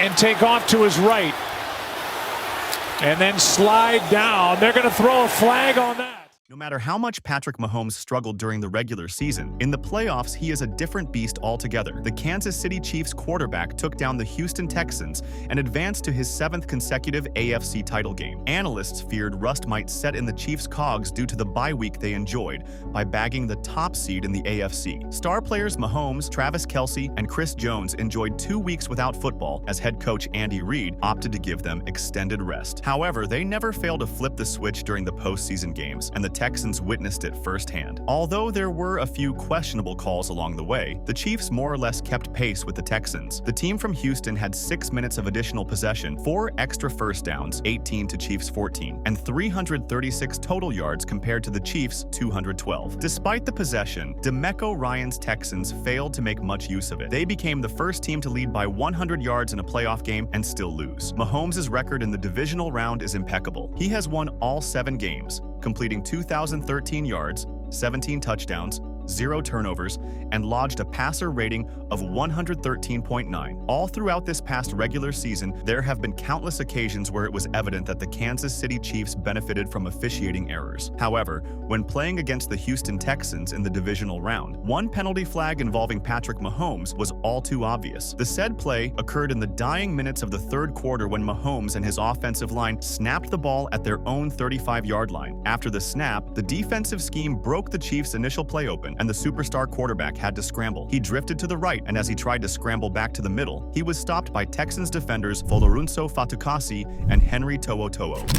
and take off to his right. And then slide down. They're going to throw a flag on that. No matter how much Patrick Mahomes struggled during the regular season, in the playoffs he is a different beast altogether. The Kansas City Chiefs quarterback took down the Houston Texans and advanced to his 7th consecutive AFC title game. Analysts feared rust might set in the Chiefs' cogs due to the bye week they enjoyed by bagging the top seed in the AFC. Star players Mahomes, Travis Kelce, and Chris Jones enjoyed 2 weeks without football as head coach Andy Reid opted to give them extended rest. However, they never failed to flip the switch during the postseason games, and the Texans witnessed it firsthand. Although there were a few questionable calls along the way, the Chiefs more or less kept pace with the Texans. The team from Houston had 6 minutes of additional possession, 4 extra first downs, 18 to Chiefs 14, and 336 total yards compared to the Chiefs' 212. Despite the possession, DeMeco Ryans' Texans failed to make much use of it. They became the first team to lead by 100 yards in a playoff game and still lose. Mahomes' record in the divisional round is impeccable. He has won all 7 games, completing 2,013 yards, 17 touchdowns, 0 turnovers, and lodged a passer rating of 113.9. All throughout this past regular season, there have been countless occasions where it was evident that the Kansas City Chiefs benefited from officiating errors. However, when playing against the Houston Texans in the divisional round, one penalty flag involving Patrick Mahomes was all too obvious. The said play occurred in the dying minutes of the 3rd quarter when Mahomes and his offensive line snapped the ball at their own 35-yard line. After the snap, the defensive scheme broke the Chiefs' initial play open, and the superstar quarterback had to scramble. He drifted to the right, and as he tried to scramble back to the middle, he was stopped by Texans defenders Folorunso Fatukasi and Henry To'o.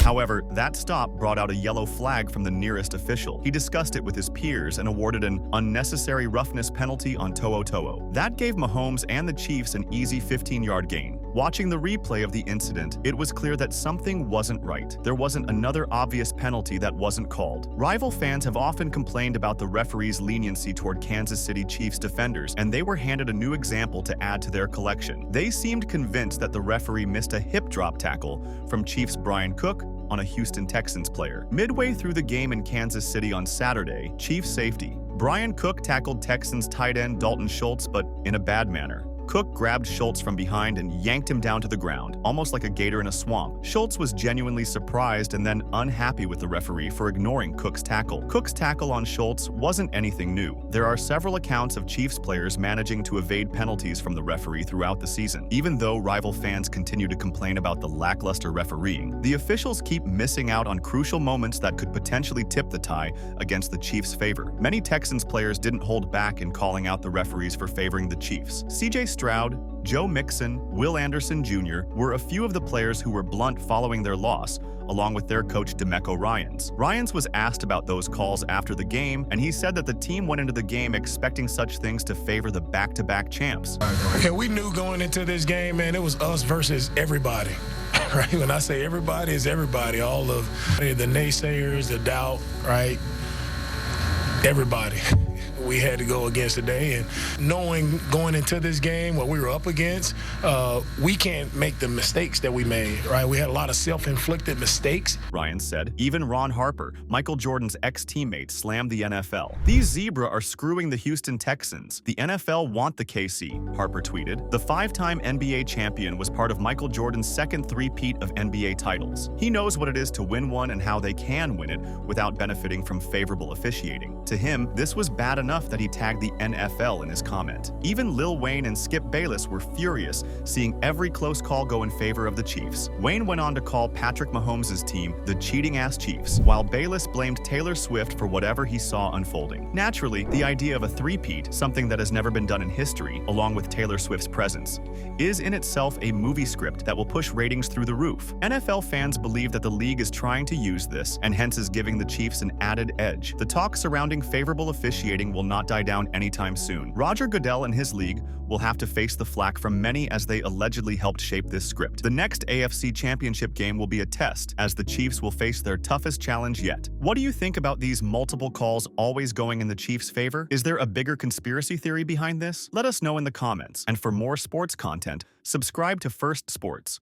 However, that stop brought out a yellow flag from the nearest official. He discussed it with his peers and awarded an unnecessary roughness penalty on To'o. That gave Mahomes and the Chiefs an easy 15-yard gain. Watching the replay of the incident, it was clear that something wasn't right. There wasn't another obvious penalty that wasn't called. Rival fans have often complained about the referee's leniency toward Kansas City Chiefs defenders, and they were handed a new example to add to their collection. They seemed convinced that the referee missed a hip drop tackle from Chiefs' Brian Cook on a Houston Texans player. Midway through the game in Kansas City on Saturday, Chiefs safety Brian Cook tackled Texans tight end Dalton Schultz, but in a bad manner. Cook grabbed Schultz from behind and yanked him down to the ground, almost like a gator in a swamp. Schultz was genuinely surprised and then unhappy with the referee for ignoring Cook's tackle. Cook's tackle on Schultz wasn't anything new. There are several accounts of Chiefs players managing to evade penalties from the referee throughout the season. Even though rival fans continue to complain about the lackluster refereeing, the officials keep missing out on crucial moments that could potentially tip the tie against the Chiefs' favor. Many Texans players didn't hold back in calling out the referees for favoring the Chiefs. C.J. Stroud, Joe Mixon, Will Anderson Jr. were a few of the players who were blunt following their loss, along with their coach DeMeco Ryans. Ryans was asked about those calls after the game, and he said that the team went into the game expecting such things to favor the back-to-back champs. Yeah, we knew going into this game, man, it was us versus everybody. Right? When I say everybody, it's everybody. All of the naysayers, the doubt, right? Everybody. We had to go against today, and knowing going into this game what we were up against, we can't make the mistakes that we made, right? We had a lot of self-inflicted mistakes. Ryan said. Even Ron Harper, Michael Jordan's ex-teammate, slammed the NFL. These Zebra are screwing the Houston Texans. The NFL want the KC, Harper tweeted. The 5-time NBA champion was part of Michael Jordan's second three-peat of NBA titles. He knows what it is to win one and how they can win it without benefiting from favorable officiating. To him, this was bad enough that he tagged the NFL in his comment. Even Lil Wayne and Skip Bayless were furious, seeing every close call go in favor of the Chiefs. Wayne went on to call Patrick Mahomes' team the cheating-ass Chiefs, while Bayless blamed Taylor Swift for whatever he saw unfolding. Naturally, the idea of a three-peat, something that has never been done in history, along with Taylor Swift's presence, is in itself a movie script that will push ratings through the roof. NFL fans believe that the league is trying to use this, and hence is giving the Chiefs an added edge. The talk surrounding favorable officiating will not die down anytime soon. Roger Goodell and his league will have to face the flack from many as they allegedly helped shape this script. The next AFC Championship game will be a test, as the Chiefs will face their toughest challenge yet. What do you think about these multiple calls always going in the Chiefs' favor? Is there a bigger conspiracy theory behind this? Let us know in the comments. And for more sports content, subscribe to FirstSportz.